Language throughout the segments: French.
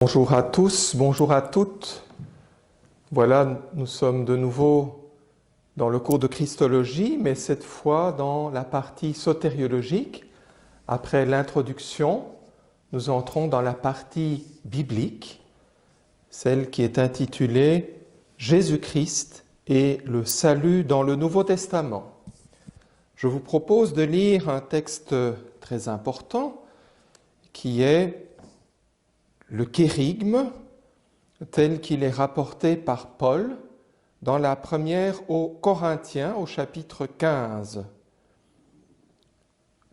Bonjour à tous, bonjour à toutes. Voilà, nous sommes de nouveau dans le cours de Christologie, mais cette fois dans la partie sotériologique. Après l'introduction, nous entrons dans la partie biblique, celle qui est intitulée Jésus-Christ et le salut dans le Nouveau Testament. Je vous propose de lire un texte très important qui est le kérigme, tel qu'il est rapporté par Paul dans la première aux Corinthiens au chapitre 15.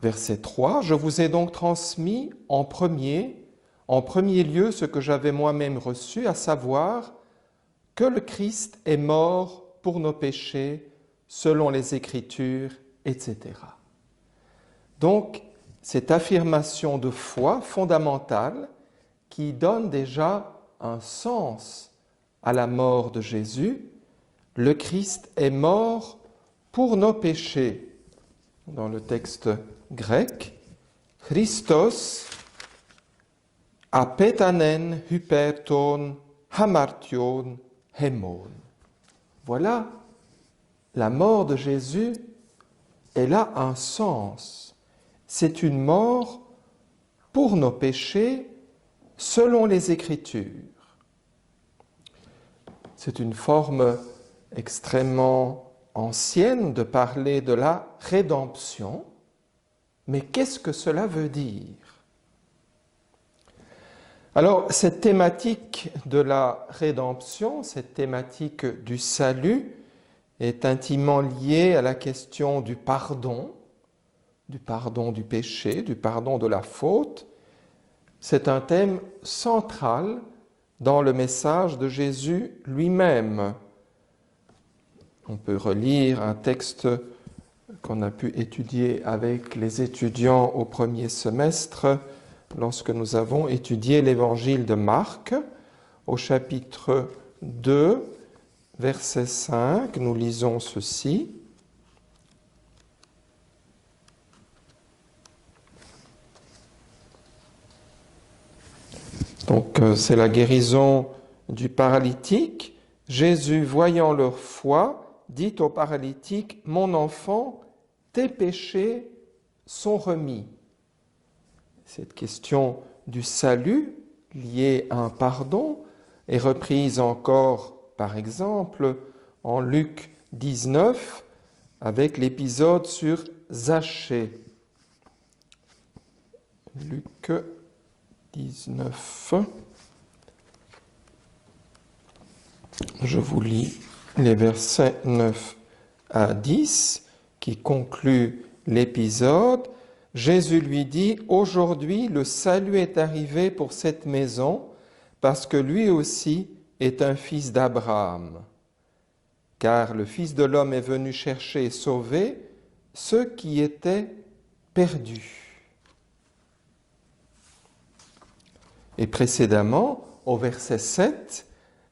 Verset 3, « Je vous ai donc transmis en premier lieu ce que j'avais moi-même reçu, à savoir que le Christ est mort pour nos péchés selon les Écritures, etc. » Donc, cette affirmation de foi fondamentale qui donne déjà un sens à la mort de Jésus. Le Christ est mort pour nos péchés. Dans le texte grec, Christos apetanen hyperton hamartion hemon. Voilà, la mort de Jésus, elle a un sens. C'est une mort pour nos péchés selon les Écritures. C'est une forme extrêmement ancienne de parler de la rédemption, mais qu'est-ce que cela veut dire? Alors, cette thématique de la rédemption, cette thématique du salut, est intimement liée à la question du pardon du péché, du pardon de la faute. C'est un thème central dans le message de Jésus lui-même. On peut relire un texte qu'on a pu étudier avec les étudiants au premier semestre lorsque nous avons étudié l'évangile de Marc au chapitre 2, verset 5. Nous lisons ceci. Donc, c'est la guérison du paralytique. Jésus, voyant leur foi, dit au paralytique, « Mon enfant, tes péchés sont remis. » Cette question du salut, liée à un pardon, est reprise encore, par exemple, en Luc 19, avec l'épisode sur Zachée. Luc 19. Je vous lis les versets 9 à 10 qui concluent l'épisode. Jésus lui dit, « Aujourd'hui, le salut est arrivé pour cette maison, parce que lui aussi est un fils d'Abraham. Car le Fils de l'homme est venu chercher et sauver ceux qui étaient perdus. » Et précédemment, au verset 7,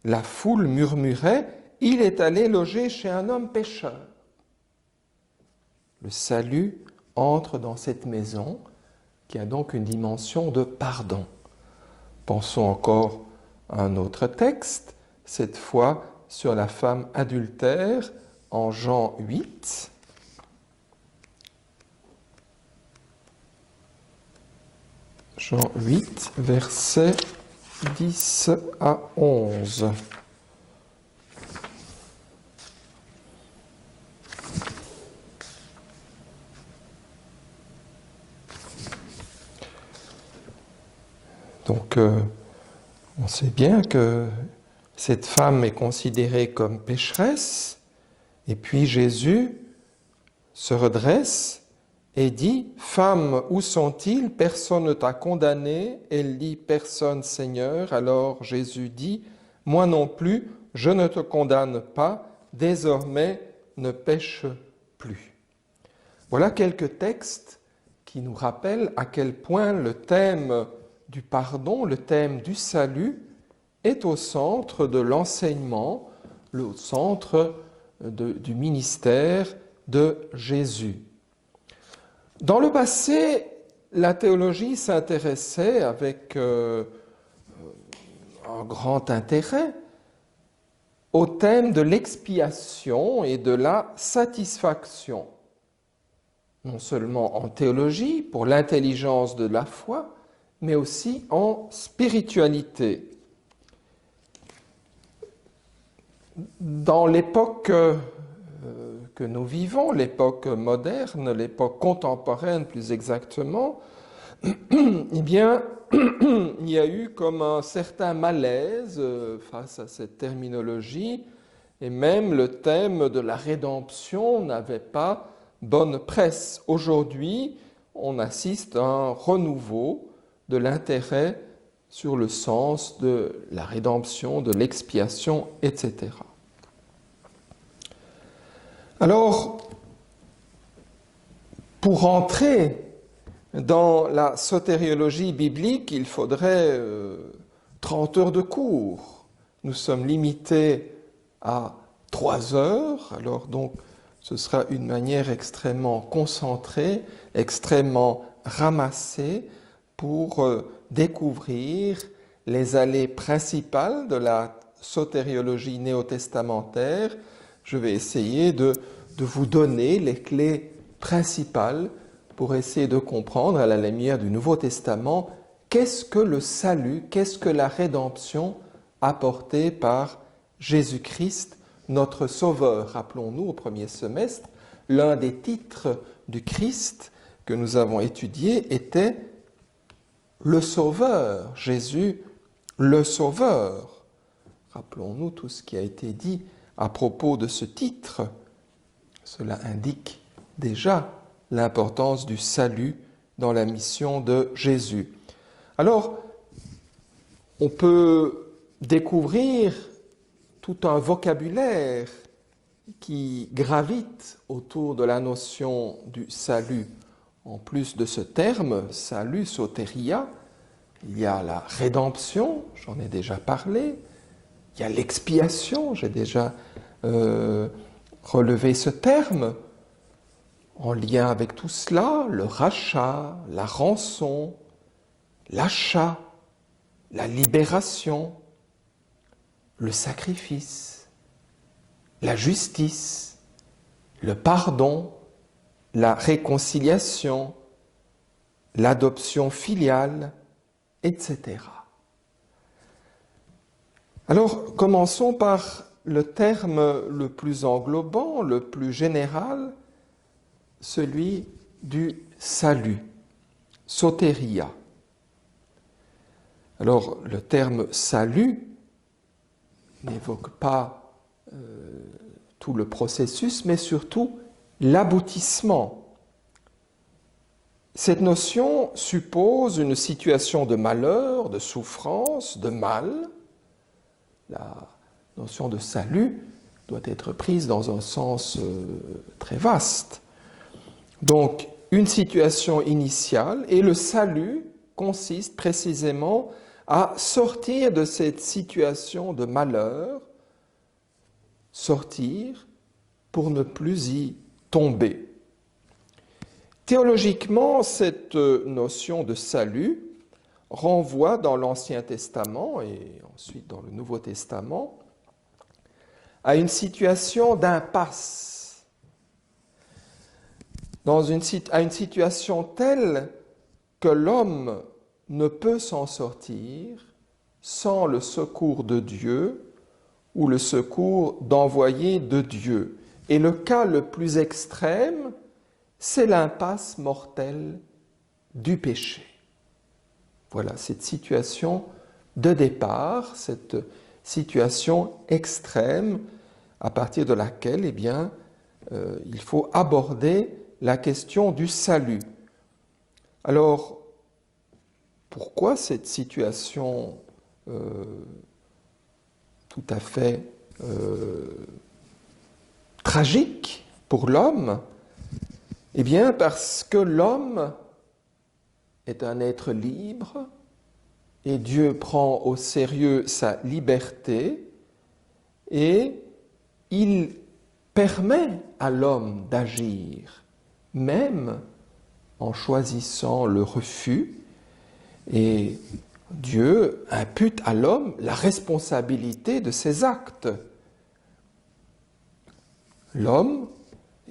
la foule murmurait « Il est allé loger chez un homme pécheur. » Le salut entre dans cette maison qui a donc une dimension de pardon. Pensons encore à un autre texte, cette fois sur la femme adultère en Jean 8. Jean 8, versets 10 à 11. Donc, on sait bien que cette femme est considérée comme pécheresse, et puis Jésus se redresse et dit « Femme, où sont-ils? Personne ne t'a condamné. » Elle dit « Personne, Seigneur. » Alors Jésus dit « Moi non plus, je ne te condamne pas. Désormais, ne pêche plus. » Voilà quelques textes qui nous rappellent à quel point le thème du pardon, le thème du salut, est au centre de l'enseignement, au centre du ministère de Jésus. Dans le passé, la théologie s'intéressait avec un grand intérêt au thème de l'expiation et de la satisfaction, non seulement en théologie, pour l'intelligence de la foi, mais aussi en spiritualité. Dans l'époque que nous vivons, l'époque moderne, l'époque contemporaine plus exactement, eh bien, il y a eu comme un certain malaise face à cette terminologie, et même le thème de la rédemption n'avait pas bonne presse. Aujourd'hui, on assiste à un renouveau de l'intérêt sur le sens de la rédemption, de l'expiation, etc. Alors, pour entrer dans la sotériologie biblique, il faudrait 30 heures de cours. Nous sommes limités à 3 heures, alors donc ce sera une manière extrêmement concentrée, extrêmement ramassée pour découvrir les allées principales de la sotériologie néo-testamentaire. Je vais essayer de vous donner les clés principales pour essayer de comprendre à la lumière du Nouveau Testament qu'est-ce que le salut, qu'est-ce que la rédemption apportée par Jésus-Christ, notre Sauveur. Rappelons-nous, au premier semestre, l'un des titres du Christ que nous avons étudié était le Sauveur, Jésus le Sauveur. Rappelons-nous tout ce qui a été dit à propos de ce titre. Cela indique déjà l'importance du salut dans la mission de Jésus. Alors, on peut découvrir tout un vocabulaire qui gravite autour de la notion du salut. En plus de ce terme, salut, soteria, il y a la rédemption, j'en ai déjà parlé, il y a l'expiation, j'ai déjà relevé ce terme. En lien avec tout cela, le rachat, la rançon, l'achat, la libération, le sacrifice, la justice, le pardon, la réconciliation, l'adoption filiale, etc. Alors, commençons par le terme le plus englobant, le plus général, celui du salut, soteria. Alors, le terme salut n'évoque pas tout le processus, mais surtout l'aboutissement. Cette notion suppose une situation de malheur, de souffrance, de mal. La notion de salut doit être prise dans un sens très vaste. Donc, une situation initiale, et le salut consiste précisément à sortir de cette situation de malheur, sortir pour ne plus y tomber. Théologiquement, cette notion de salut renvoie dans l'Ancien Testament et ensuite dans le Nouveau Testament à une situation d'impasse, à une situation telle que l'homme ne peut s'en sortir sans le secours de Dieu ou le secours d'envoyé de Dieu. Et le cas le plus extrême, c'est l'impasse mortelle du péché. Voilà cette situation de départ, cette situation extrême à partir de laquelle, eh bien, il faut aborder la question du salut. Alors, pourquoi cette situation tout à fait tragique pour l'homme? Eh bien, parce que l'homme est un être libre et Dieu prend au sérieux sa liberté et il permet à l'homme d'agir, même en choisissant le refus. Et Dieu impute à l'homme la responsabilité de ses actes. L'homme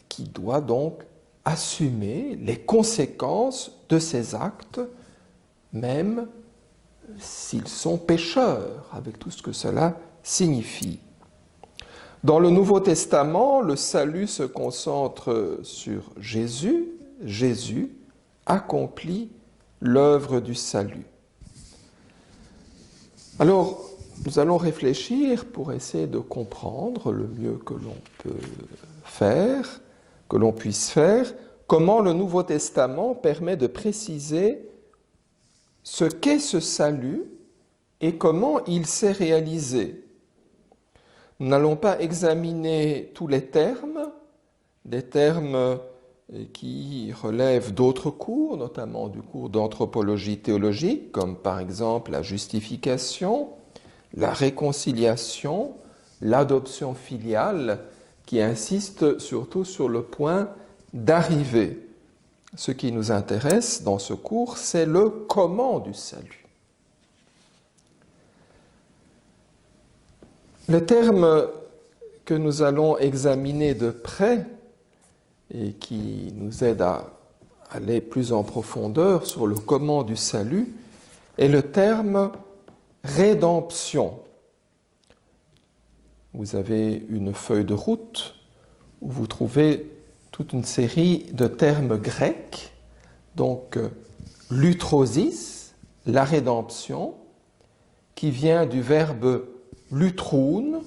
qui doit donc assumer les conséquences de ses actes, même s'ils sont pécheurs, avec tout ce que cela signifie. Dans le Nouveau Testament, le salut se concentre sur Jésus. Jésus accomplit l'œuvre du salut. Alors, nous allons réfléchir pour essayer de comprendre le mieux que l'on peut faire, que l'on puisse faire, comment le Nouveau Testament permet de préciser ce qu'est ce salut et comment il s'est réalisé. Nous n'allons pas examiner tous les termes, des termes qui relèvent d'autres cours, notamment du cours d'anthropologie théologique, comme par exemple la justification, la réconciliation, l'adoption filiale, qui insistent surtout sur le point d'arriver. Ce qui nous intéresse dans ce cours, c'est le comment du salut. Le terme que nous allons examiner de près et qui nous aide à aller plus en profondeur sur le comment du salut est le terme rédemption. Vous avez une feuille de route où vous trouvez toute une série de termes grecs, donc lutrosis, la rédemption, qui vient du verbe lutroun.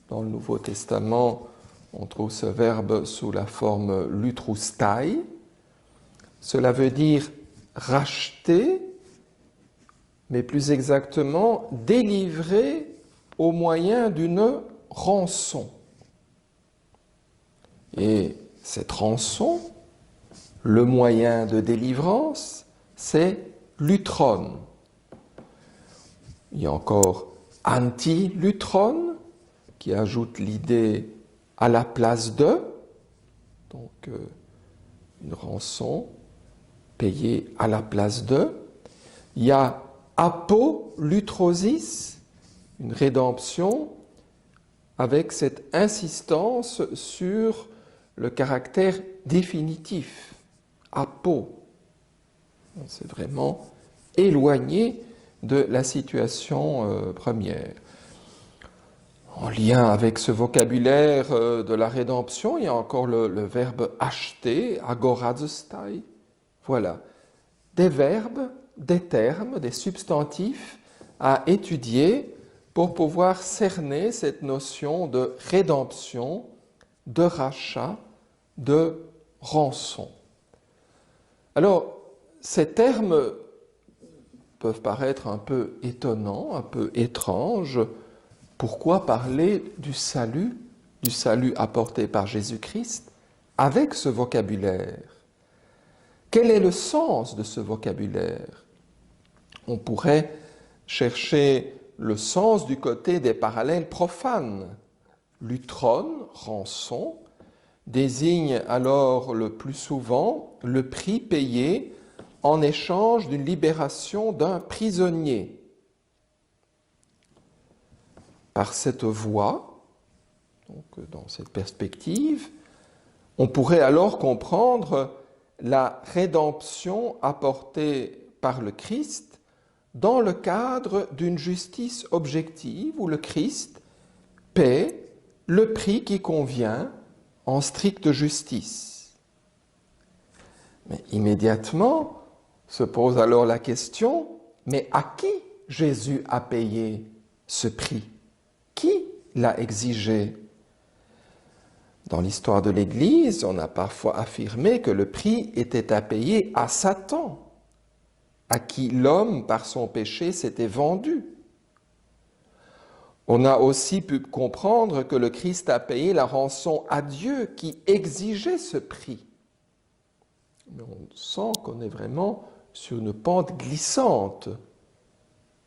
Dans le Nouveau Testament, on trouve ce verbe sous la forme lutroustai. Cela veut dire racheter, mais plus exactement délivrer au moyen d'une rançon. Et cette rançon, le moyen de délivrance, c'est lutron. Il y a encore anti-lutron, qui ajoute l'idée à la place de, donc une rançon payée à la place de. Il y a apolutrosis, une rédemption avec cette insistance sur le caractère définitif, apo. On s'est vraiment éloigné de la situation première. En lien avec ce vocabulaire de la rédemption, il y a encore le verbe acheter, agorazostai. Voilà, des verbes, des termes, des substantifs à étudier pour pouvoir cerner cette notion de rédemption, de rachat, de rançon. Alors, ces termes peuvent paraître un peu étonnants, un peu étranges. Pourquoi parler du salut apporté par Jésus-Christ, avec ce vocabulaire? Quel est le sens de ce vocabulaire? On pourrait chercher le sens du côté des parallèles profanes. Lutron, rançon, désigne alors le plus souvent le prix payé en échange d'une libération d'un prisonnier. Par cette voie, donc dans cette perspective, on pourrait alors comprendre la rédemption apportée par le Christ dans le cadre d'une justice objective où le Christ paie le prix qui convient en stricte justice. Mais immédiatement se pose alors la question, mais à qui Jésus a payé ce prix? Qui l'a exigé? Dans l'histoire de l'Église, on a parfois affirmé que le prix était à payer à Satan, à qui l'homme, par son péché, s'était vendu. On a aussi pu comprendre que le Christ a payé la rançon à Dieu qui exigeait ce prix. Mais on sent qu'on est vraiment sur une pente glissante.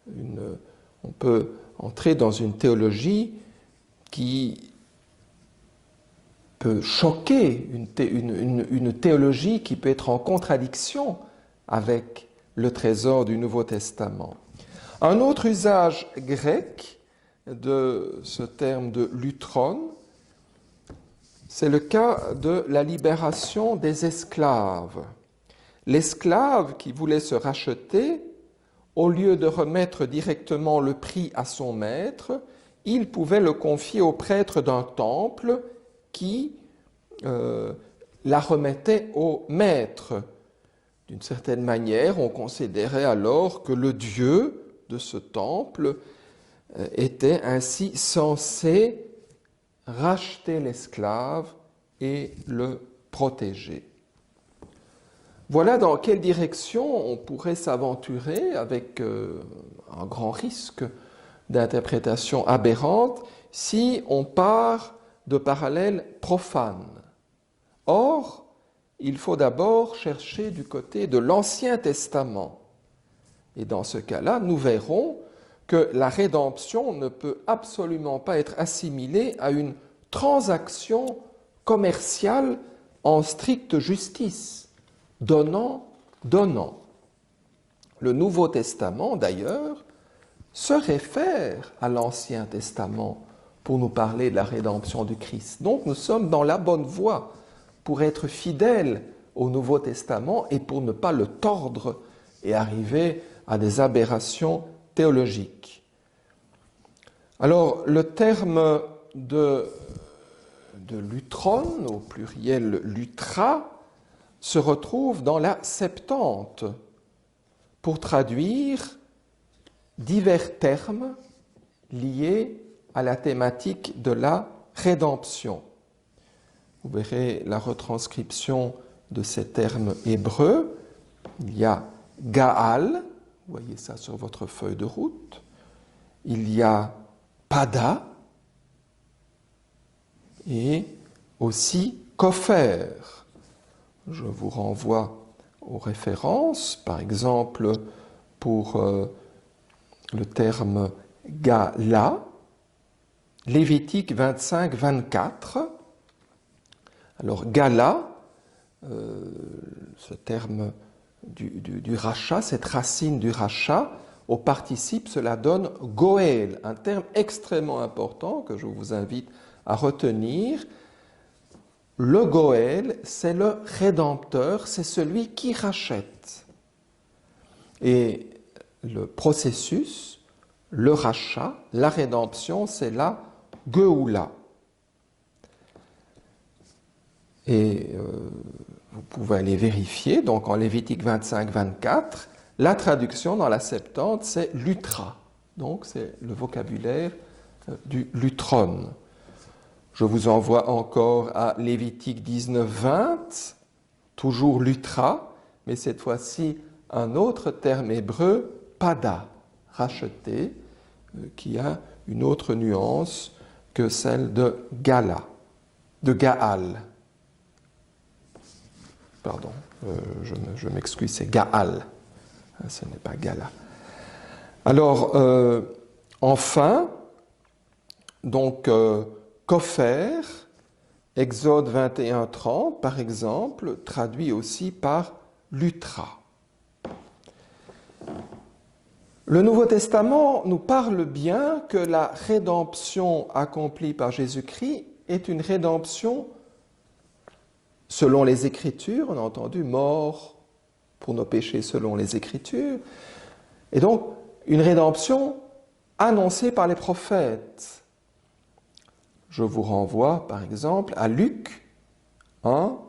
On peut entrer dans une théologie qui peut choquer, une théologie qui peut être en contradiction avec le trésor du Nouveau Testament. Un autre usage grec de ce terme de lutron, c'est le cas de la libération des esclaves. L'esclave qui voulait se racheter, au lieu de remettre directement le prix à son maître, il pouvait le confier au prêtre d'un temple qui la remettait au maître. D'une certaine manière, on considérait alors que le dieu de ce temple était ainsi censé racheter l'esclave et le protéger. Voilà dans quelle direction on pourrait s'aventurer avec un grand risque d'interprétation aberrante si on part de parallèles profanes. Or, il faut d'abord chercher du côté de l'Ancien Testament. Et dans ce cas-là, nous verrons que la rédemption ne peut absolument pas être assimilée à une transaction commerciale en stricte justice, donnant, donnant. Le Nouveau Testament, d'ailleurs, se réfère à l'Ancien Testament pour nous parler de la rédemption du Christ. Donc nous sommes dans la bonne voie pour être fidèles au Nouveau Testament et pour ne pas le tordre et arriver à des aberrations théologiques. Alors, le terme de lutron, au pluriel lutra, se retrouve dans la Septante pour traduire divers termes liés à la thématique de la rédemption. Vous verrez la retranscription de ces termes hébreux. Il y a Gaal, vous voyez ça sur votre feuille de route. Il y a Pada et aussi Kofer. Je vous renvoie aux références, par exemple pour le terme Gala, Lévitique 25-24. Alors Gala, ce terme du rachat, cette racine du rachat, au participe, cela donne Goël, un terme extrêmement important que je vous invite à retenir. Le Goël, c'est le rédempteur, c'est celui qui rachète. Et le processus, le rachat, la rédemption, c'est la Geoula. Et vous pouvez aller vérifier, donc en Lévitique 25-24, la traduction dans la Septante, c'est lutra. Donc c'est le vocabulaire du lutron. Je vous envoie encore à Lévitique 19-20, toujours lutra, mais cette fois-ci un autre terme hébreu, pada, racheté, qui a une autre nuance que celle de Gala, de Gaal. Pardon, je m'excuse, c'est Gaal, ce n'est pas Gala. Alors, enfin, donc, Kofer, Exode 21-30, par exemple, traduit aussi par lutra. Le Nouveau Testament nous parle bien que la rédemption accomplie par Jésus-Christ est une rédemption selon les Écritures, on a entendu, mort pour nos péchés selon les Écritures, et donc une rédemption annoncée par les prophètes. Je vous renvoie par exemple à Luc 1,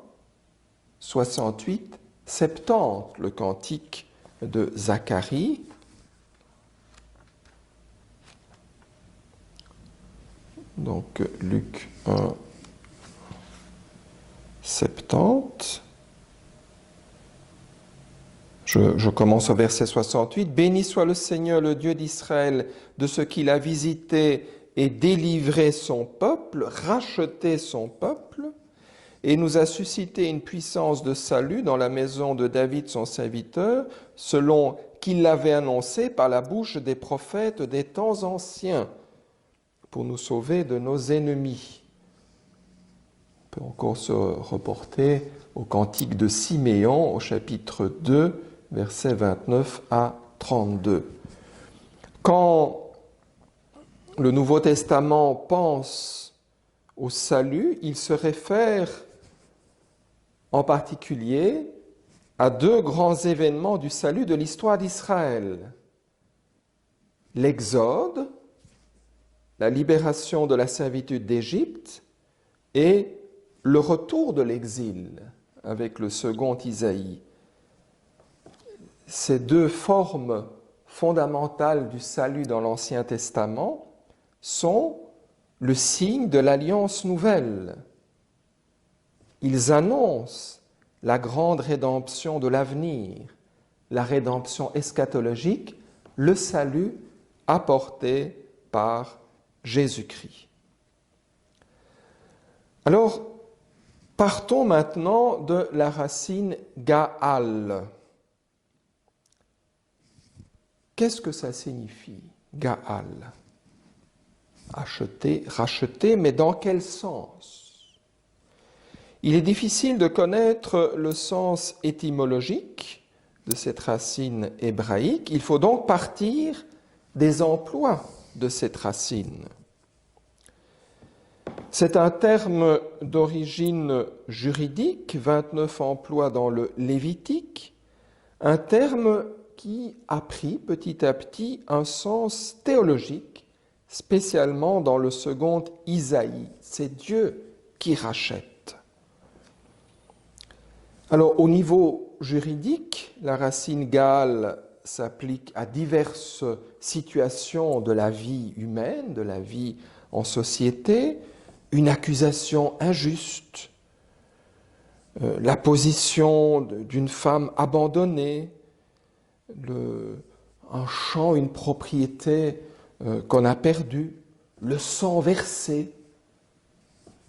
68, 70, le cantique de Zacharie. Donc Luc 1, 70. Je commence au verset 68. « Béni soit le Seigneur, le Dieu d'Israël, de ce qu'il a visité et délivré son peuple, racheté son peuple, et nous a suscité une puissance de salut dans la maison de David son serviteur, selon qu'il l'avait annoncé par la bouche des prophètes des temps anciens, pour nous sauver de nos ennemis. » On peut encore se reporter au cantique de Siméon, au chapitre 2, versets 29 à 32. Quand le Nouveau Testament pense au salut, il se réfère en particulier à deux grands événements du salut de l'histoire d'Israël. L'Exode, la libération de la servitude d'Égypte, et le retour de l'exil avec le second Isaïe. Ces deux formes fondamentales du salut dans l'Ancien Testament sont le signe de l'alliance nouvelle. Ils annoncent la grande rédemption de l'avenir, la rédemption eschatologique, le salut apporté par Jésus-Christ. Alors, partons maintenant de la racine Gaal. Qu'est-ce que ça signifie, Gaal? Acheter, racheter, mais dans quel sens? Il est difficile de connaître le sens étymologique de cette racine hébraïque. Il faut donc partir des emplois de cette racine. C'est un terme d'origine juridique, 29 emplois dans le Lévitique, un terme qui a pris petit à petit un sens théologique, spécialement dans le second Isaïe. C'est Dieu qui rachète. Alors, au niveau juridique, la racine Gaal s'applique à diverses situations de la vie humaine, de la vie en société, une accusation injuste, la position d'une femme abandonnée, un champ, une propriété qu'on a perdue, le sang versé.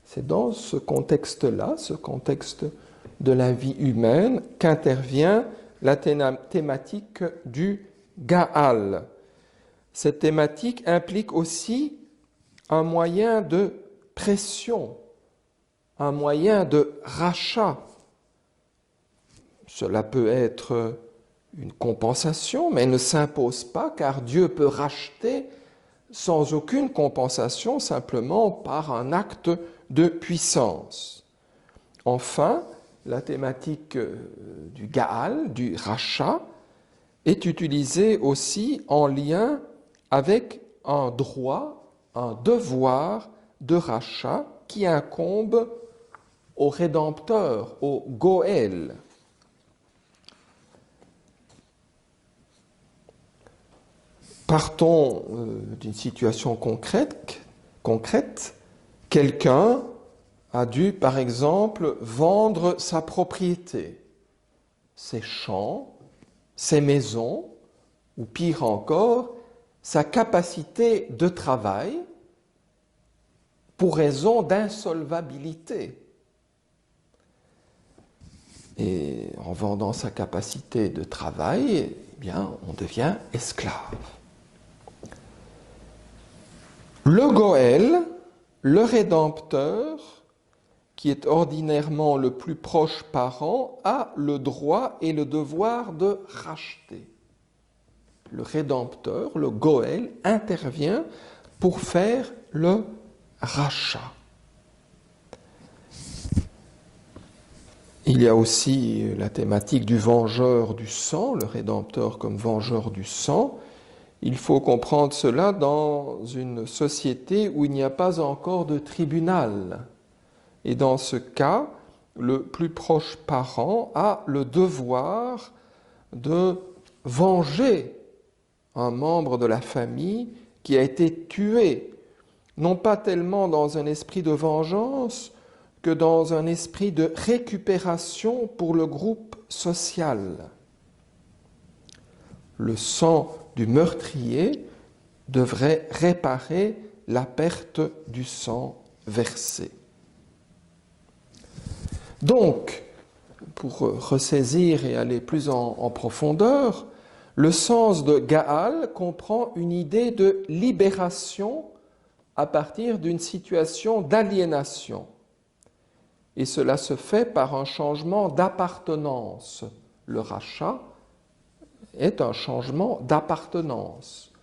C'est dans ce contexte-là, ce contexte de la vie humaine, qu'intervient la thématique du Gaal. Cette thématique implique aussi un moyen de pression, un moyen de rachat. Cela peut être une compensation, mais ne s'impose pas, car Dieu peut racheter sans aucune compensation, simplement par un acte de puissance. Enfin, la thématique du Gaal, du rachat, est utilisée aussi en lien avec un droit, un devoir de rachat qui incombe au Rédempteur, au Goël. Partons d'une situation concrète. Quelqu'un a dû, par exemple, vendre sa propriété, ses champs, ses maisons, ou pire encore, sa capacité de travail pour raison d'insolvabilité. Et en vendant sa capacité de travail, eh bien, on devient esclave. Le Goël, le Rédempteur, qui est ordinairement le plus proche parent, a le droit et le devoir de racheter. Le Rédempteur, le Goël, intervient pour faire le rachat. Il y a aussi la thématique du vengeur du sang, le Rédempteur comme vengeur du sang. Il faut comprendre cela dans une société où il n'y a pas encore de tribunal. Et dans ce cas, le plus proche parent a le devoir de venger un membre de la famille qui a été tué, non pas tellement dans un esprit de vengeance que dans un esprit de récupération pour le groupe social. Le sang du meurtrier devrait réparer la perte du sang versé. Donc, pour ressaisir et aller plus en profondeur, le sens de Gaal comprend une idée de libération à partir d'une situation d'aliénation. Et cela se fait par un changement d'appartenance. Le rachat est un changement d'appartenance.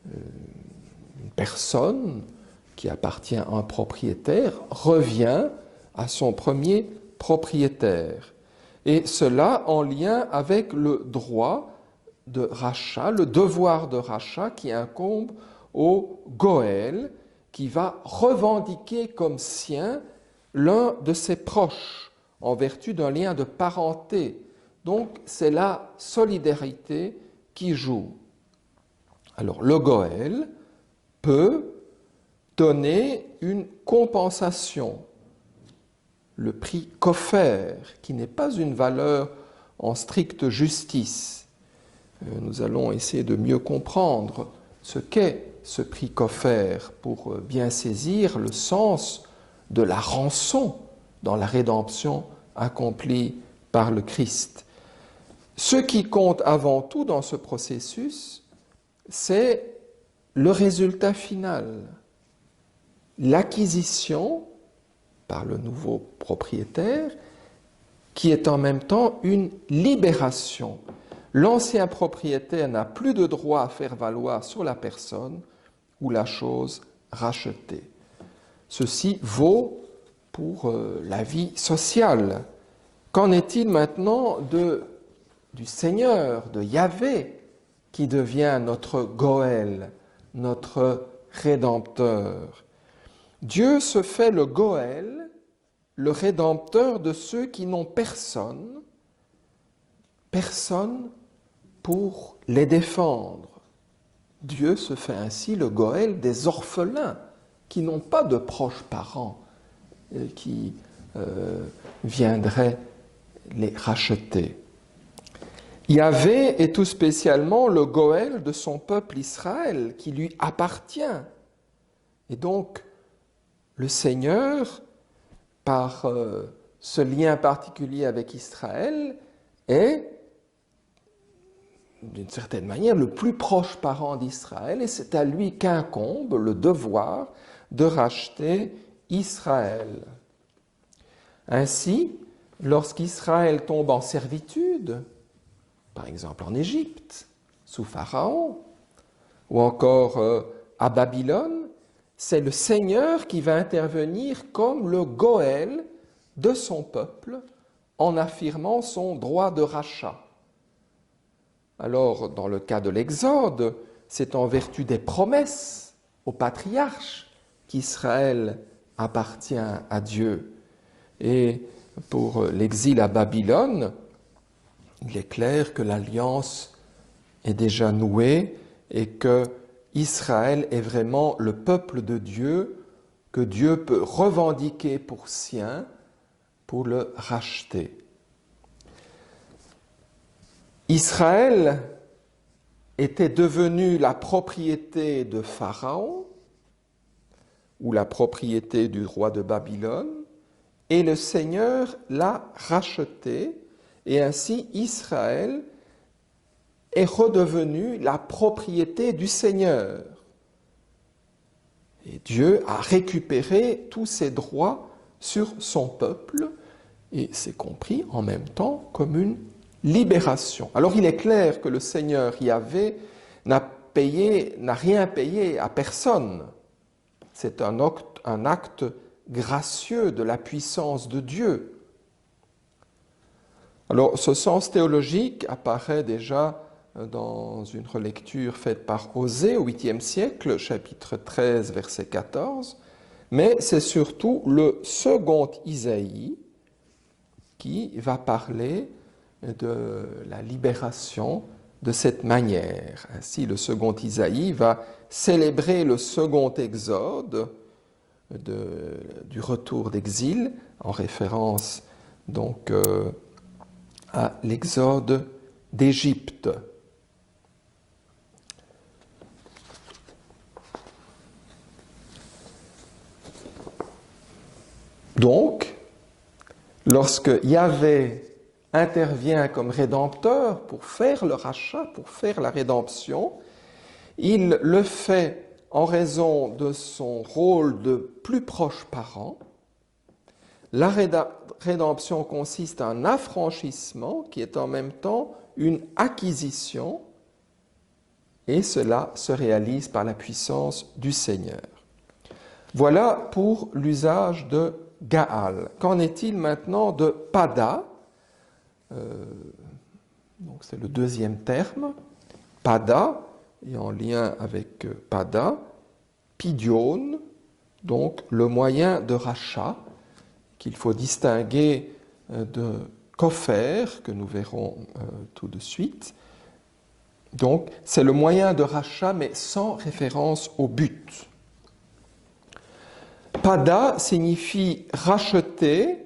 une personne qui appartient à un propriétaire revient à son premier propriétaire. Et cela en lien avec le droit de rachat, le devoir de rachat qui incombe au Goël, qui va revendiquer comme sien l'un de ses proches en vertu d'un lien de parenté. Donc c'est la solidarité qui joue. Alors le Goël peut donner une compensation, le prix kofer, qui n'est pas une valeur en stricte justice. Nous allons essayer de mieux comprendre ce qu'est ce prix kofer pour bien saisir le sens de la rançon dans la rédemption accomplie par le Christ. Ce qui compte avant tout dans ce processus, c'est le résultat final, l'acquisition par le nouveau propriétaire, qui est en même temps une libération. L'ancien propriétaire n'a plus de droit à faire valoir sur la personne ou la chose rachetée. Ceci vaut pour la vie sociale. Qu'en est-il maintenant du Seigneur, de Yahvé, qui devient notre Goël, notre Rédempteur? Dieu se fait le Goël, le Rédempteur de ceux qui n'ont personne pour les défendre. Dieu se fait ainsi le Goël des orphelins qui n'ont pas de proches parents qui viendraient les racheter. Yahvé est tout spécialement le Goël de son peuple Israël qui lui appartient. Et donc, le Seigneur, par ce lien particulier avec Israël, est, d'une certaine manière, le plus proche parent d'Israël, et c'est à lui qu'incombe le devoir de racheter Israël. Ainsi, lorsqu'Israël tombe en servitude, par exemple en Égypte, sous Pharaon, ou encore à Babylone, c'est le Seigneur qui va intervenir comme le Goël de son peuple en affirmant son droit de rachat. Alors, dans le cas de l'Exode, c'est en vertu des promesses aux patriarches qu'Israël appartient à Dieu. Et pour l'exil à Babylone, il est clair que l'alliance est déjà nouée et que Israël est vraiment le peuple de Dieu que Dieu peut revendiquer pour sien, pour le racheter. Israël était devenu la propriété de Pharaon ou la propriété du roi de Babylone, et le Seigneur l'a racheté, et ainsi Israël est redevenu la propriété du Seigneur. Et Dieu a récupéré tous ses droits sur son peuple, et c'est compris en même temps comme une libération. Alors il est clair que le Seigneur Yahvé n'a rien payé à personne. C'est un acte gracieux de la puissance de Dieu. Alors ce sens théologique apparaît déjà dans une relecture faite par Osée au 8e siècle, chapitre 13, verset 14, mais c'est surtout le second Isaïe qui va parler de la libération de cette manière. Ainsi, le second Isaïe va célébrer le second exode du retour d'exil, en référence donc à l'exode d'Égypte. Donc, lorsque Yahvé intervient comme rédempteur pour faire le rachat, pour faire la rédemption, il le fait en raison de son rôle de plus proche parent. La rédemption consiste en un affranchissement qui est en même temps une acquisition, et cela se réalise par la puissance du Seigneur. Voilà pour l'usage de Gaal. Qu'en est-il maintenant de Pada? Donc c'est le deuxième terme. Pada, et en lien avec Pada, Pidion, donc le moyen de rachat, qu'il faut distinguer de Kofer, que nous verrons tout de suite. Donc c'est le moyen de rachat, mais sans référence au but. Pada signifie racheter,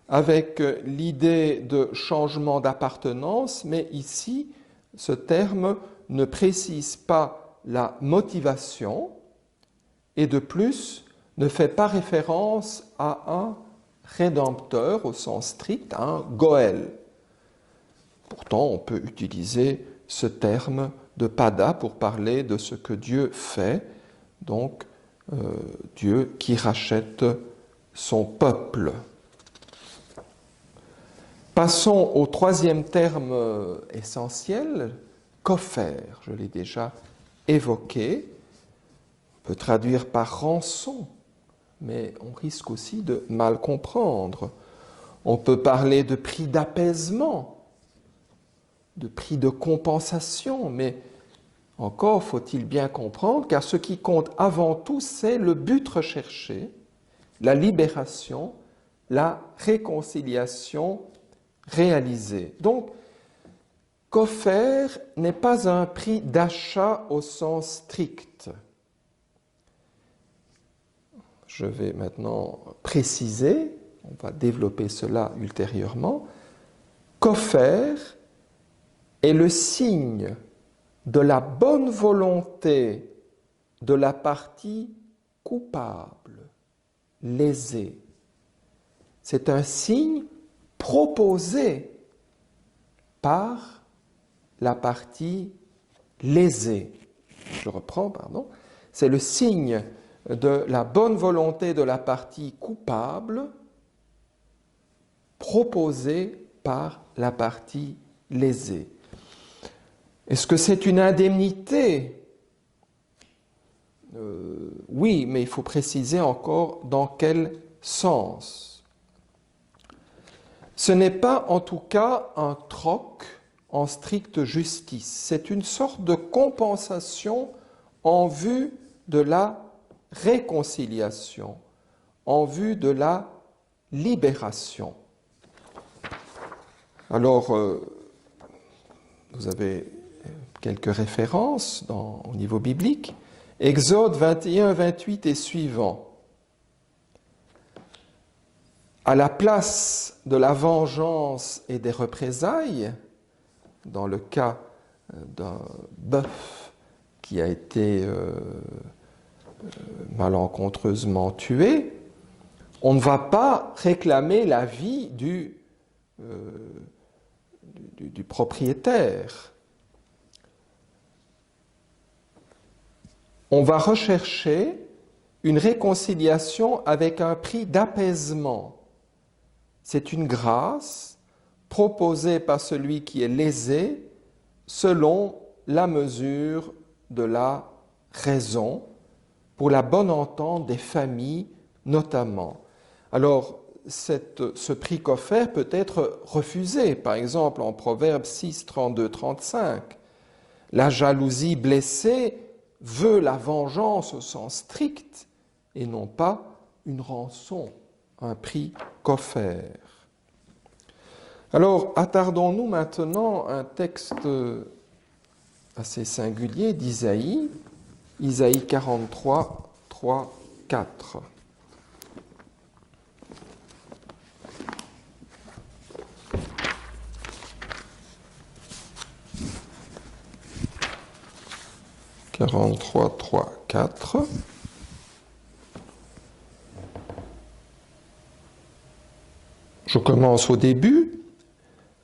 avec l'idée de changement d'appartenance, mais ici, ce terme ne précise pas la motivation et de plus ne fait pas référence à un rédempteur au sens strict, à un Goël. Pourtant, on peut utiliser ce terme de Pada pour parler de ce que Dieu fait, donc Dieu qui rachète son peuple. Passons au troisième terme essentiel, Kofer, je l'ai déjà évoqué. On peut traduire par rançon, mais on risque aussi de mal comprendre. On peut parler de prix d'apaisement, de prix de compensation, mais encore faut-il bien comprendre, car ce qui compte avant tout, c'est le but recherché, la libération, la réconciliation réalisée. Donc, Kofer n'est pas un prix d'achat au sens strict. Je vais maintenant préciser, on va développer cela ultérieurement. Kofer est le signe de la bonne volonté de la partie coupable, lésée. C'est un signe proposé par la partie lésée. Je reprends, pardon. C'est le signe de la bonne volonté de la partie coupable proposé par la partie lésée. Est-ce que c'est une indemnité? Oui, mais il faut préciser encore dans quel sens. Ce n'est pas en tout cas un troc en stricte justice, c'est une sorte de compensation en vue de la réconciliation, en vue de la libération. Alors, vous avez quelques références au niveau biblique. Exode 21, 28 et suivant. À la place de la vengeance et des représailles, dans le cas d'un bœuf qui a été malencontreusement tué, on ne va pas réclamer la vie du propriétaire. On va rechercher une réconciliation avec un prix d'apaisement. C'est une grâce proposée par celui qui est lésé selon la mesure de la raison, pour la bonne entente des familles notamment. Alors, ce prix Kofer peut être refusé, par exemple en Proverbe 6, 32, 35. La jalousie blessée veut la vengeance au sens strict et non pas une rançon, un prix Kofer. Alors, attardons-nous maintenant à un texte assez singulier d'Isaïe, Isaïe 43, 3, 4. « 43, 3, 4. Je commence au début,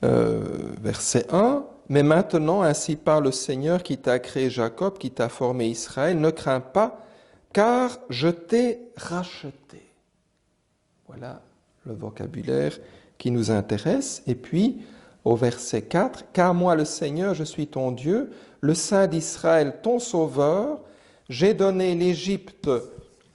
verset 1. « Mais maintenant, ainsi parle le Seigneur qui t'a créé Jacob, qui t'a formé Israël, ne crains pas, car je t'ai racheté. » Voilà le vocabulaire qui nous intéresse. Et puis, au verset 4, « Car moi, le Seigneur, je suis ton Dieu, le Saint d'Israël, ton Sauveur. J'ai donné l'Égypte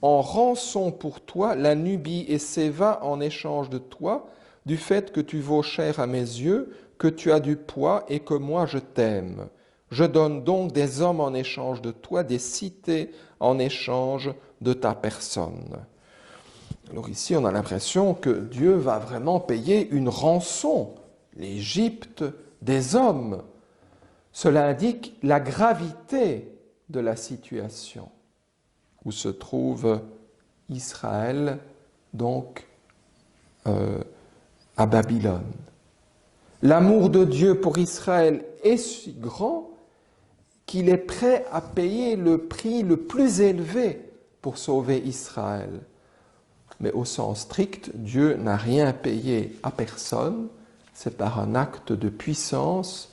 en rançon pour toi, la Nubie et Séva en échange de toi, du fait que tu vaux cher à mes yeux, que tu as du poids et que moi je t'aime. Je donne donc des hommes en échange de toi, des cités en échange de ta personne. Alors ici, on a l'impression que Dieu va vraiment payer une rançon, l'Égypte des hommes. Cela indique la gravité de la situation où se trouve Israël, donc à Babylone. L'amour de Dieu pour Israël est si grand qu'il est prêt à payer le prix le plus élevé pour sauver Israël. Mais au sens strict, Dieu n'a rien payé à personne. C'est par un acte de puissance,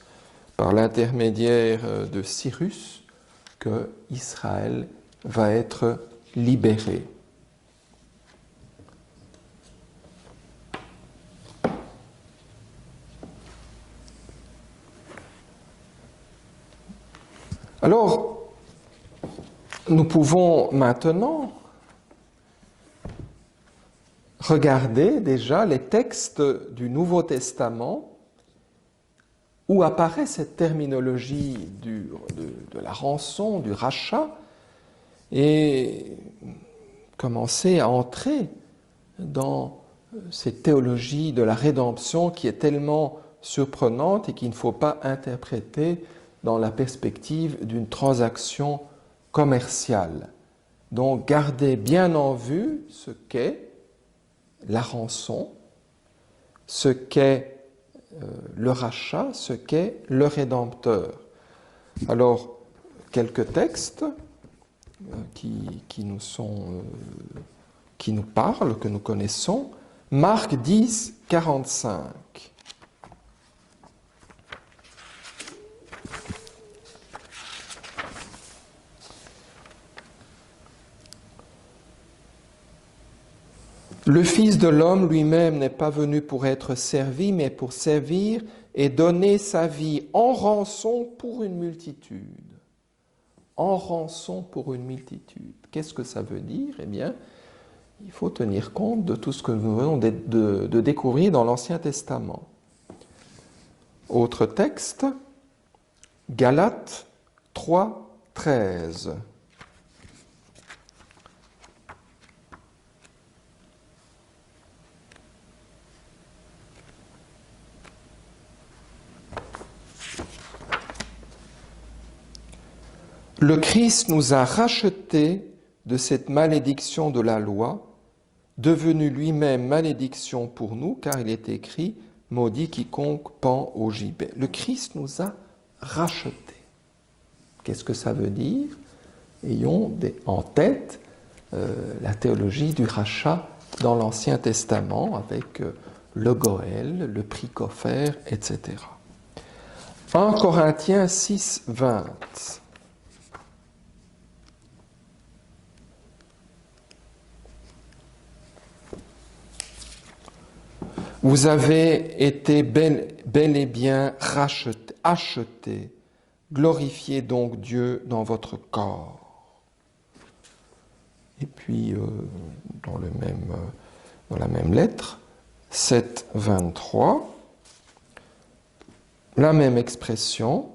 par l'intermédiaire de Cyrus, que Israël va être libéré. Alors, nous pouvons maintenant regarder déjà les textes du Nouveau Testament où apparaît cette terminologie de la rançon, du rachat, et commencer à entrer dans cette théologie de la rédemption qui est tellement surprenante et qu'il ne faut pas interpréter dans la perspective d'une transaction commerciale. Donc gardez bien en vue ce qu'est la rançon, ce qu'est le rachat, ce qu'est le Rédempteur. Alors, quelques textes qui nous parlent, que nous connaissons. Marc 10, 45. Le Fils de l'homme lui-même n'est pas venu pour être servi, mais pour servir et donner sa vie en rançon pour une multitude. En rançon pour une multitude. Qu'est-ce que ça veut dire? Eh bien, il faut tenir compte de tout ce que nous venons de découvrir dans l'Ancien Testament. Autre texte, Galates 3, 13. Le Christ nous a rachetés de cette malédiction de la loi, devenu lui-même malédiction pour nous, car il est écrit « Maudit quiconque pend au gibet ». Le Christ nous a rachetés. Qu'est-ce que ça veut dire? Ayons en tête la théologie du rachat dans l'Ancien Testament avec le Goël, le prix offert, etc. 1 Corinthiens 6, 20. Vous avez été bel et bien achetés. Glorifiez donc Dieu dans votre corps. Et puis, dans la même lettre, 7, 23, la même expression.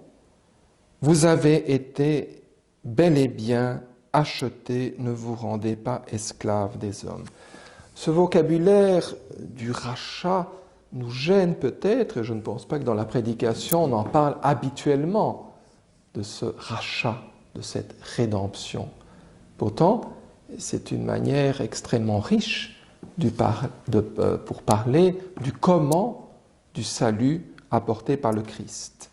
Vous avez été bel et bien achetés, ne vous rendez pas esclaves des hommes. Ce vocabulaire du rachat nous gêne peut-être, et je ne pense pas que dans la prédication on en parle habituellement de ce rachat, de cette rédemption. Pourtant, c'est une manière extrêmement riche pour parler du comment du salut apporté par le Christ.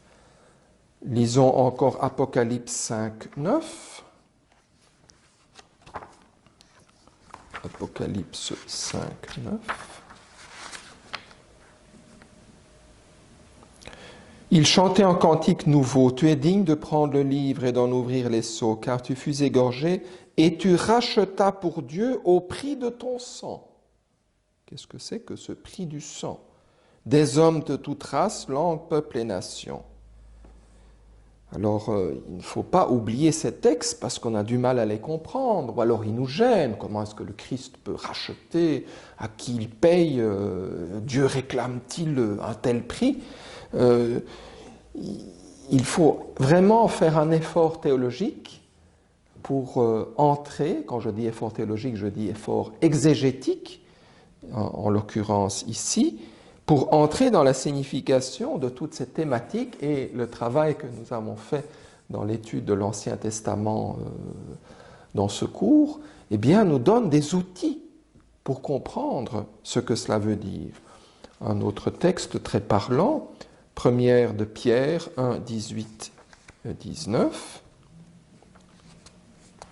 Lisons encore Apocalypse 5, 9. Apocalypse 5, 9. Il chantait un cantique nouveau. Tu es digne de prendre le livre et d'en ouvrir les sceaux, car tu fus égorgé et tu rachetas pour Dieu au prix de ton sang. Qu'est-ce que c'est que ce prix du sang? Des hommes de toute race, langue, peuple et nation. Alors, il ne faut pas oublier ces textes parce qu'on a du mal à les comprendre, ou alors ils nous gênent. Comment est-ce que le Christ peut racheter? À qui il paye? Dieu réclame-t-il un tel prix? Il faut vraiment faire un effort théologique pour entrer, quand je dis effort théologique, je dis effort exégétique, en l'occurrence ici, pour entrer dans la signification de toutes ces thématiques, et le travail que nous avons fait dans l'étude de l'Ancien Testament dans ce cours, eh bien, nous donne des outils pour comprendre ce que cela veut dire. Un autre texte très parlant, première de Pierre 1, 18, 19.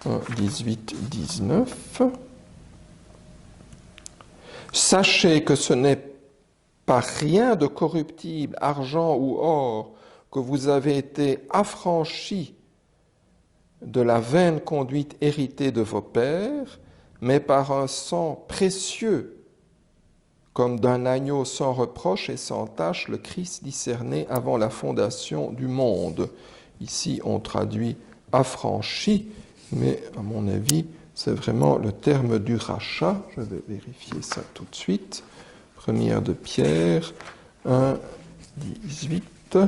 1, 18, 19. Sachez que ce n'est par rien de corruptible, argent ou or, que vous avez été affranchis de la vaine conduite héritée de vos pères, mais par un sang précieux, comme d'un agneau sans reproche et sans tache, le Christ discerné avant la fondation du monde. Ici, on traduit affranchi, mais à mon avis, c'est vraiment le terme du rachat. Je vais vérifier ça tout de suite. Première de Pierre 1, 18.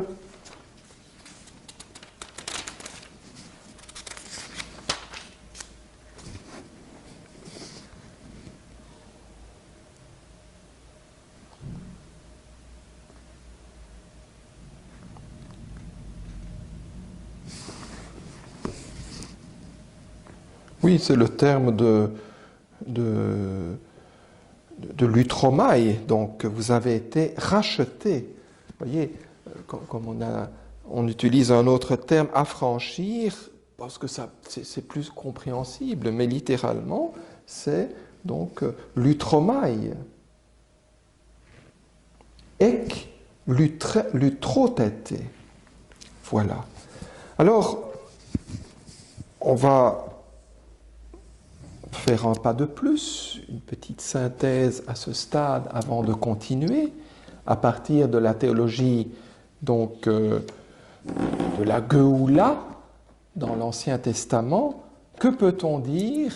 Oui, c'est le terme de l'utromaille, donc vous avez été racheté. Vous voyez, comme on utilise un autre terme, affranchir, parce que c'est plus compréhensible, mais littéralement, c'est donc l'utromaille. Ek lutrotete. Voilà. Alors, on va faire un pas de plus, une petite synthèse à ce stade avant de continuer, à partir de la théologie donc de la Géoula dans l'Ancien Testament. Que peut-on dire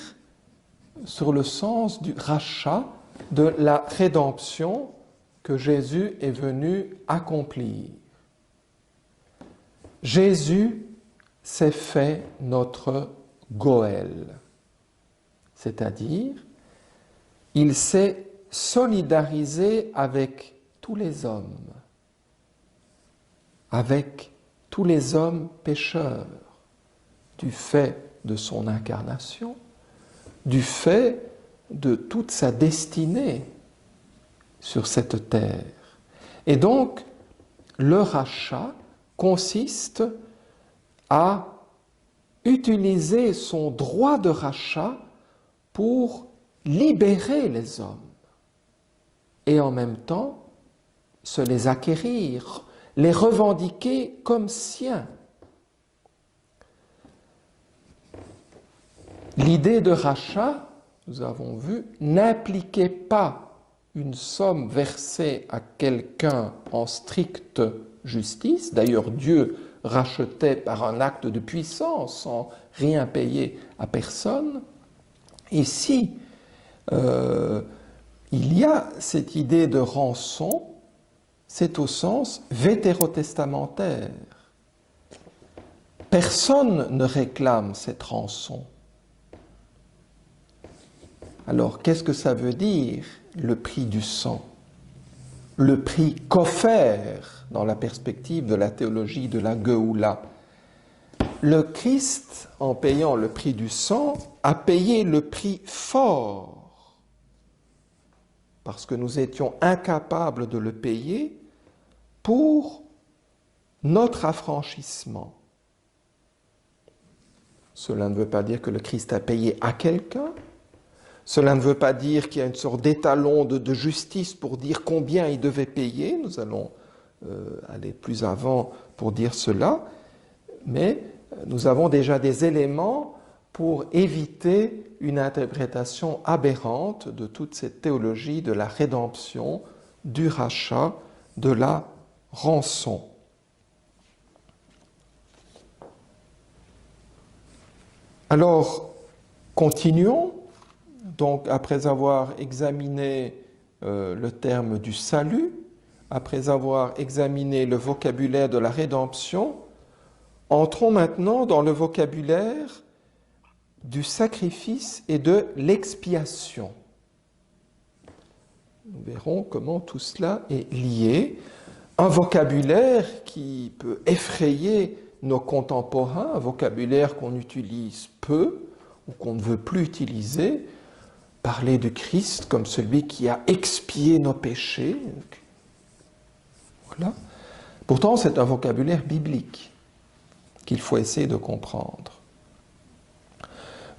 sur le sens du rachat, de la rédemption que Jésus est venu accomplir? Jésus s'est fait notre Goël. C'est-à-dire, il s'est solidarisé avec tous les hommes pécheurs, du fait de son incarnation, du fait de toute sa destinée sur cette terre. Et donc, le rachat consiste à utiliser son droit de rachat pour libérer les hommes et en même temps se les acquérir, les revendiquer comme siens. L'idée de rachat, nous avons vu, n'impliquait pas une somme versée à quelqu'un en stricte justice. D'ailleurs, Dieu rachetait par un acte de puissance sans rien payer à personne. Ici, il y a cette idée de rançon, c'est au sens vétérotestamentaire. Personne ne réclame cette rançon. Alors, qu'est-ce que ça veut dire, le prix du sang? Le prix qu'offert dans la perspective de la théologie de la Géoula. Le Christ, en payant le prix du sang, a payé le prix fort, parce que nous étions incapables de le payer pour notre affranchissement. Cela ne veut pas dire que le Christ a payé à quelqu'un, cela ne veut pas dire qu'il y a une sorte d'étalon de justice pour dire combien il devait payer, nous allons aller plus avant pour dire cela, mais nous avons déjà des éléments pour éviter une interprétation aberrante de toute cette théologie de la rédemption, du rachat, de la rançon. Alors, continuons. Donc, après avoir examiné le terme du salut, après avoir examiné le vocabulaire de la rédemption, entrons maintenant dans le vocabulaire du sacrifice et de l'expiation. Nous verrons comment tout cela est lié. Un vocabulaire qui peut effrayer nos contemporains, un vocabulaire qu'on utilise peu ou qu'on ne veut plus utiliser, parler du Christ comme celui qui a expié nos péchés. Voilà. Pourtant, c'est un vocabulaire biblique qu'il faut essayer de comprendre.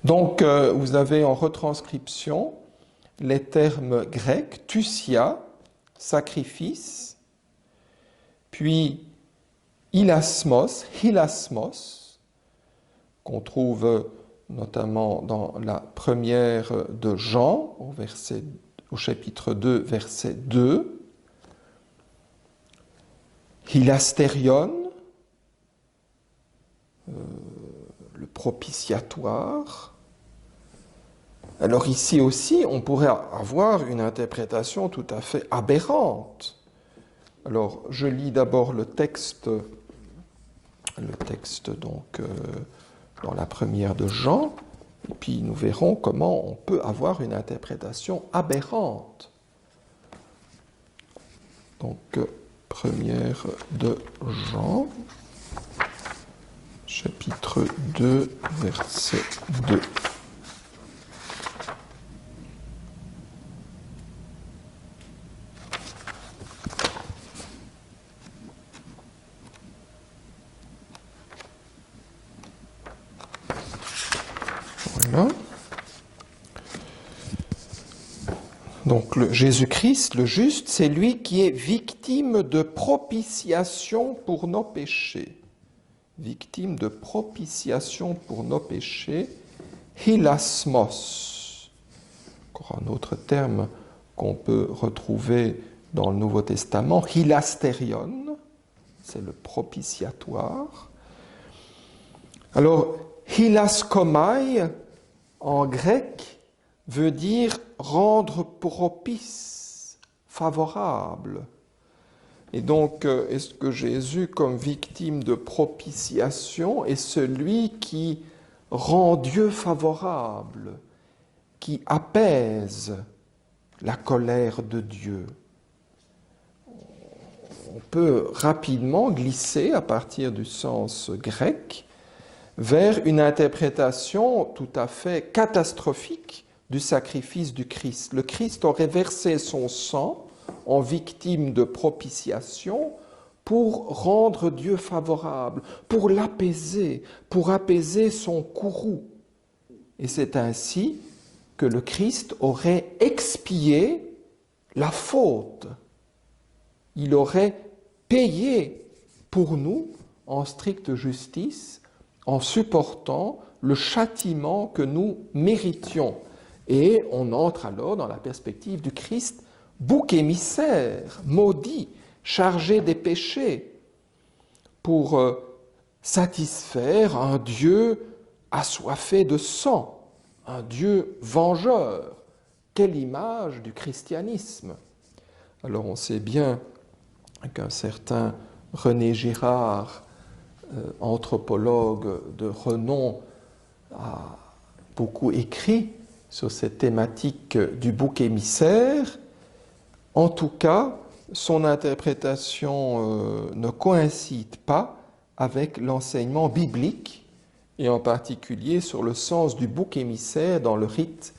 Donc, vous avez en retranscription les termes grecs, thusia, sacrifice, puis hilasmos, qu'on trouve notamment dans la première de Jean, au chapitre 2, verset 2, hilasterion, le propitiatoire. Alors ici aussi, on pourrait avoir une interprétation tout à fait aberrante. Alors, je lis d'abord le texte donc dans la première de Jean, et puis nous verrons comment on peut avoir une interprétation aberrante. Donc, première de Jean, chapitre 2, verset 2. Voilà. Donc Jésus-Christ, le juste, c'est lui qui est victime de propitiation pour nos péchés. Victime de propitiation pour nos péchés, hilasmos. Encore un autre terme qu'on peut retrouver dans le Nouveau Testament, hilasterion, c'est le propitiatoire. Alors, hilaskomai, en grec, veut dire rendre propice, favorable. Et donc, est-ce que Jésus, comme victime de propitiation, est celui qui rend Dieu favorable, qui apaise la colère de Dieu? On peut rapidement glisser, à partir du sens grec, vers une interprétation tout à fait catastrophique du sacrifice du Christ. Le Christ aurait versé son sang en victime de propitiation pour rendre Dieu favorable, pour l'apaiser, pour apaiser son courroux. Et c'est ainsi que le Christ aurait expié la faute. Il aurait payé pour nous, en stricte justice, en supportant le châtiment que nous méritions. Et on entre alors dans la perspective du Christ, bouc émissaire, maudit, chargé des péchés, pour satisfaire un Dieu assoiffé de sang, un Dieu vengeur. Quelle image du christianisme! Alors on sait bien qu'un certain René Girard, anthropologue de renom, a beaucoup écrit sur cette thématique du bouc émissaire. En tout cas, son interprétation ne coïncide pas avec l'enseignement biblique, et en particulier sur le sens du bouc émissaire dans le rite,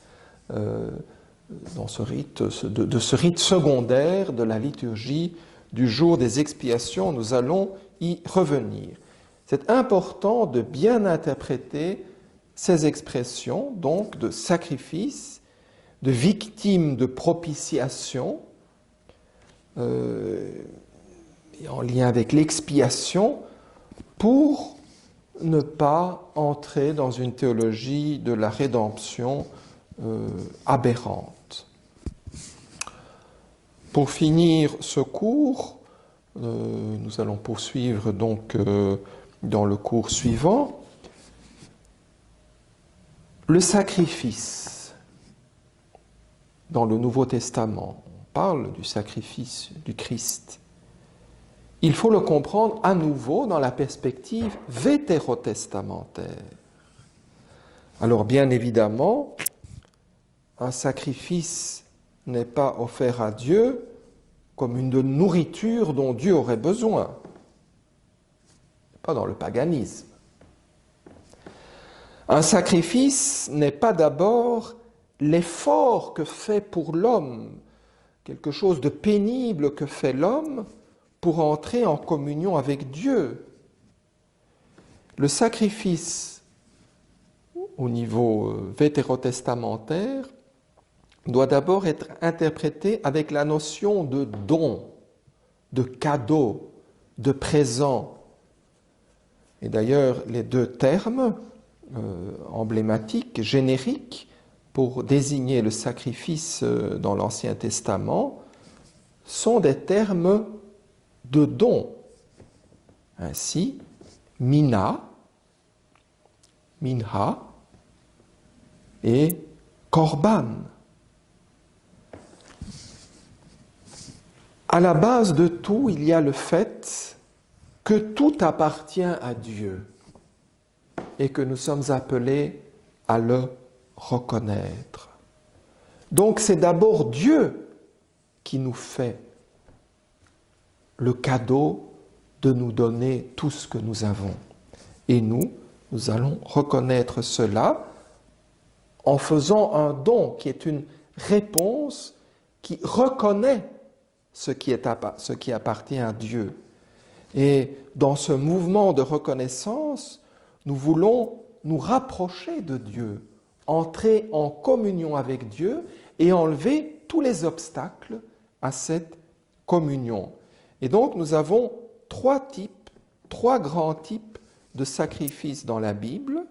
de ce rite secondaire de la liturgie du jour des expiations. Nous allons y revenir. C'est important de bien interpréter ces expressions, donc de sacrifice, de victime de propitiation, et en lien avec l'expiation, pour ne pas entrer dans une théologie de la rédemption aberrante. Pour finir ce cours, nous allons poursuivre donc dans le cours suivant. Le sacrifice, dans le Nouveau Testament, on parle du sacrifice du Christ. Il faut le comprendre à nouveau dans la perspective vétérotestamentaire. Alors bien évidemment, un sacrifice n'est pas offert à Dieu comme une nourriture dont Dieu aurait besoin. Pas dans le paganisme. Un sacrifice n'est pas d'abord l'effort que fait pour l'homme, quelque chose de pénible que fait l'homme pour entrer en communion avec Dieu. Le sacrifice, au niveau vétérotestamentaire, doit d'abord être interprété avec la notion de don, de cadeau, de présent. Et d'ailleurs, les deux termes emblématiques, génériques, pour désigner le sacrifice dans l'Ancien Testament, sont des termes de don. Ainsi, mina, minha et korban. À la base de tout, il y a le fait que tout appartient à Dieu et que nous sommes appelés à le reconnaître. Donc c'est d'abord Dieu qui nous fait le cadeau de nous donner tout ce que nous avons. Et nous allons reconnaître cela en faisant un don qui est une réponse qui reconnaît ce qui appartient à Dieu. Et dans ce mouvement de reconnaissance, nous voulons nous rapprocher de Dieu, entrer en communion avec Dieu et enlever tous les obstacles à cette communion. Et donc nous avons trois grands types de sacrifices dans la Bible.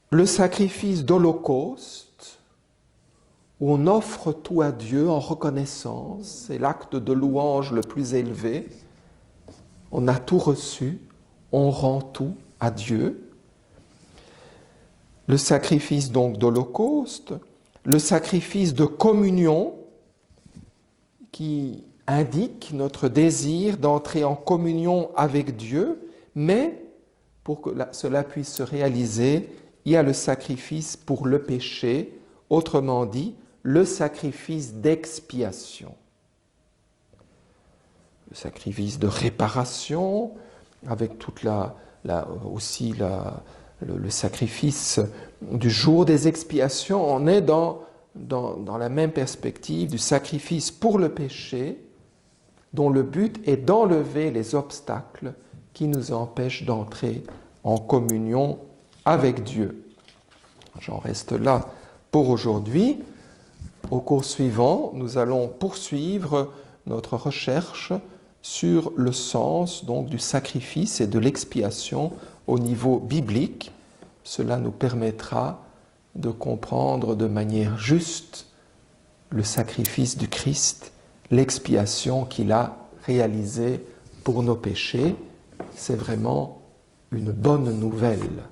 Le sacrifice d'Holocauste, où on offre tout à Dieu en reconnaissance, c'est l'acte de louange le plus élevé. On a tout reçu, on rend tout à Dieu. Le sacrifice donc d'Holocauste, le sacrifice de communion, qui indique notre désir d'entrer en communion avec Dieu, mais pour que cela puisse se réaliser, il y a le sacrifice pour le péché, autrement dit, le sacrifice d'expiation. Le sacrifice de réparation, avec toute le sacrifice du jour des expiations, on est dans la même perspective du sacrifice pour le péché, dont le but est d'enlever les obstacles qui nous empêchent d'entrer en communion avec Dieu. J'en reste là pour aujourd'hui. Au cours suivant, nous allons poursuivre notre recherche sur le sens donc du sacrifice et de l'expiation au niveau biblique. Cela nous permettra de comprendre de manière juste le sacrifice du Christ, l'expiation qu'il a réalisée pour nos péchés. C'est vraiment une bonne nouvelle.